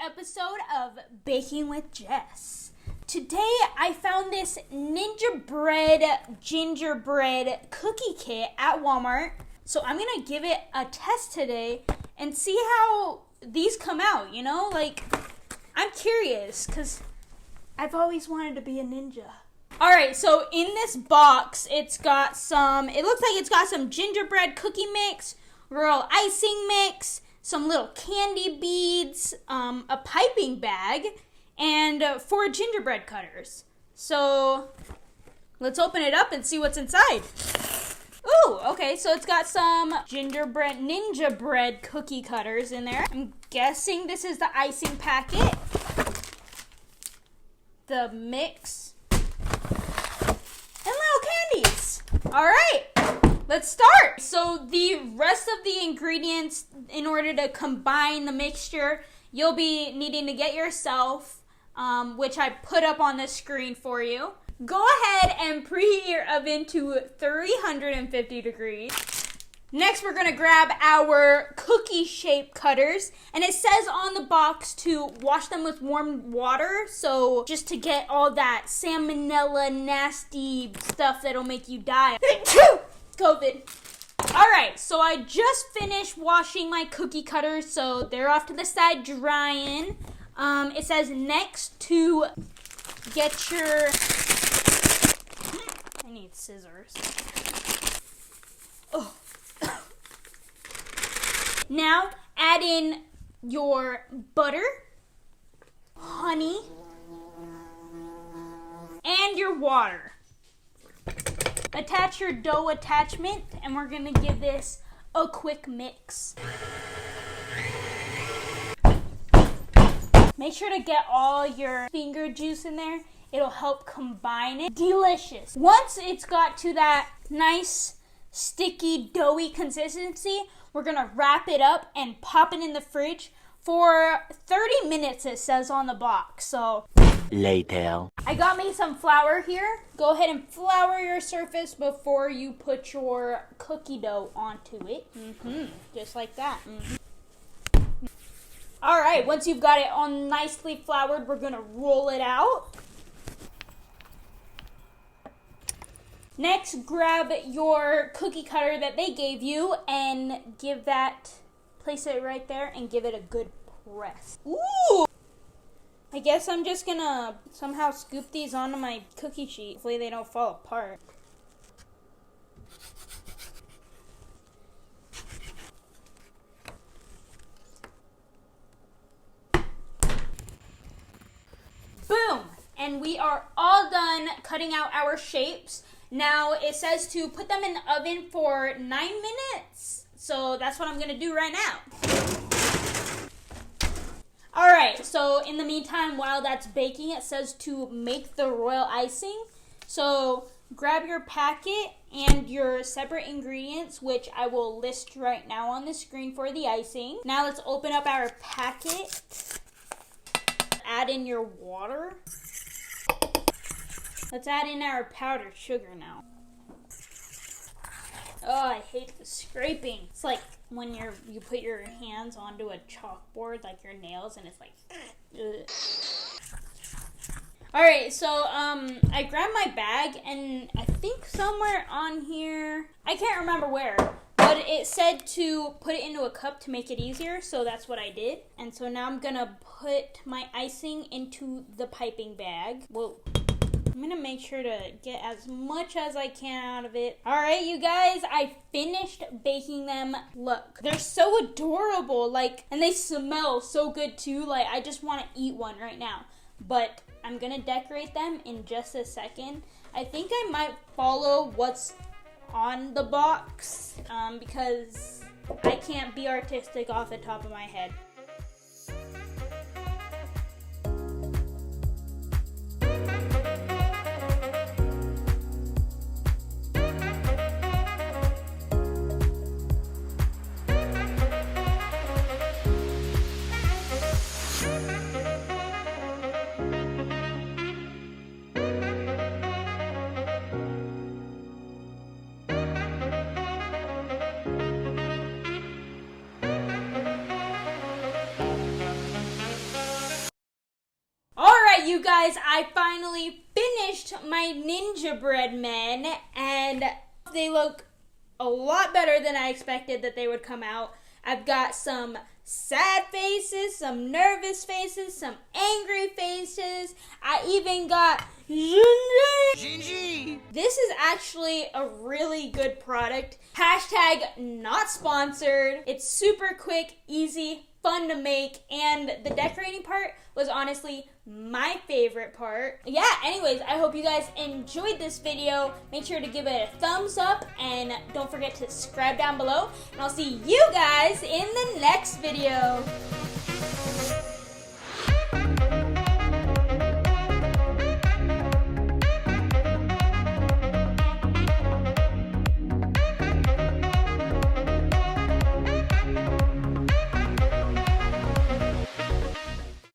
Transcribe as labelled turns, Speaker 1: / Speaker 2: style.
Speaker 1: episode of Baking with Jess. Today I found this Ninjabread Gingerbread Cookie Kit at Walmart. So I'm going to give it a test today and see how these come out, you know? Like, I'm curious because I've always wanted to be a ninja. Alright, so in this box, it looks like it's got some gingerbread cookie mix, royal icing mix, some little candy beads, a piping bag, and 4 gingerbread cutters. So, let's open it up and see what's inside. Ooh, okay, so it's got some Ninjabread cookie cutters in there. I'm guessing this is the icing packet, the mix, and little candies. All right. Let's start. So the rest of the ingredients, in order to combine the mixture, you'll be needing to get yourself, which I put up on the screen for you. Go ahead and preheat your oven to 350 degrees. Next, we're gonna grab our cookie shape cutters, and it says on the box to wash them with warm water, so just to get all that salmonella nasty stuff that'll make you die. COVID. Alright, so I just finished washing my cookie cutters, so they're off to the side drying. It says next to get your... I need scissors. Oh. Now, add in your butter, honey, and your water. Attach your dough attachment, and we're gonna give this a quick mix. Make sure to get all your finger juice in there. It'll help combine it. Delicious. Once it's got to that nice, sticky, doughy consistency, we're gonna wrap it up and pop it in the fridge for 30 minutes, it says on the box. So
Speaker 2: later.
Speaker 1: I got me some flour here. Go ahead and flour your surface before you put your cookie dough onto it. Just like that. Alright, once you've got it all nicely floured, we're going to roll it out. Next, grab your cookie cutter that they gave you and place it right there and give it a good press. Ooh! I guess I'm just gonna somehow scoop these onto my cookie sheet. Hopefully they don't fall apart. Boom! And we are all done cutting out our shapes. Now it says to put them in the oven for 9 minutes. So that's what I'm gonna do right now. Alright, so in the meantime, while that's baking, it says to make the royal icing. So grab your packet and your separate ingredients, which I will list right now on the screen for the icing. Now let's open up our packet. Add in your water. Let's add in our powdered sugar now. Oh, I hate the scraping. It's like when you put your hands onto a chalkboard, like your nails, and it's like, ugh. Alright, so I grabbed my bag, and I think somewhere on here, I can't remember where, but it said to put it into a cup to make it easier, so that's what I did. And so now I'm gonna put my icing into the piping bag. Whoa. I'm gonna make sure to get as much as I can out of it. Alright, you guys, I finished baking them. Look, they're so adorable, and they smell so good too. I just want to eat one right now. But I'm gonna decorate them in just a second. I think I might follow what's on the box, because I can't be artistic off the top of my head. Alright, you guys, I finally finished my Ninjabread men, and they look a lot better than I expected that they would come out. I've got some sad faces, some nervous faces, some angry faces. I even got Gingy. This is actually a really good product. Hashtag not sponsored. It's super quick, easy, fun to make, and the decorating part was honestly my favorite part. Yeah, anyways, I hope you guys enjoyed this video. Make sure to give it a thumbs up and don't forget to subscribe down below. And I'll see you guys in the next video.